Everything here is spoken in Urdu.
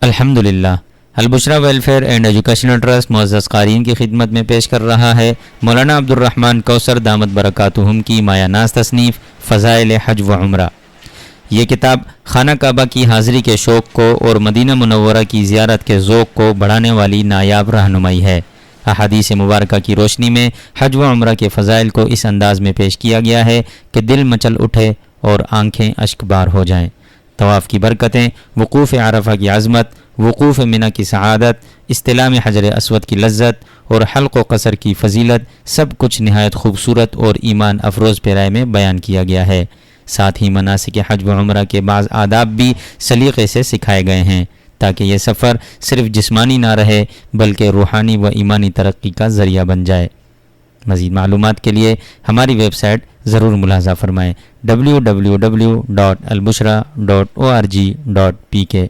الحمدللہ، البشرا ویلفیئر اینڈ ایجوکیشنل ٹرسٹ معزز قارئین کی خدمت میں پیش کر رہا ہے مولانا عبدالرحمن کوثر دامت برکاتہم کی مایہ ناز تصنیف فضائل حج و عمرہ۔ یہ کتاب خانہ کعبہ کی حاضری کے شوق کو اور مدینہ منورہ کی زیارت کے ذوق کو بڑھانے والی نایاب رہنمائی ہے۔ احادیث مبارکہ کی روشنی میں حج و عمرہ کے فضائل کو اس انداز میں پیش کیا گیا ہے کہ دل مچل اٹھے اور آنکھیں اشک بار ہو جائیں۔ طواف کی برکتیں، وقوف عرفہ کی عظمت، وقوف منی کی سعادت، استلام حجر اسود کی لذت اور حلق و قصر کی فضیلت، سب کچھ نہایت خوبصورت اور ایمان افروز پیرائے میں بیان کیا گیا ہے۔ ساتھ ہی مناسک حج و عمرہ کے بعض آداب بھی سلیقے سے سکھائے گئے ہیں تاکہ یہ سفر صرف جسمانی نہ رہے بلکہ روحانی و ایمانی ترقی کا ذریعہ بن جائے۔ مزید معلومات کے لیے ہماری ویب سائٹ ضرور ملاحظہ فرمائیں www.albusra.org.pk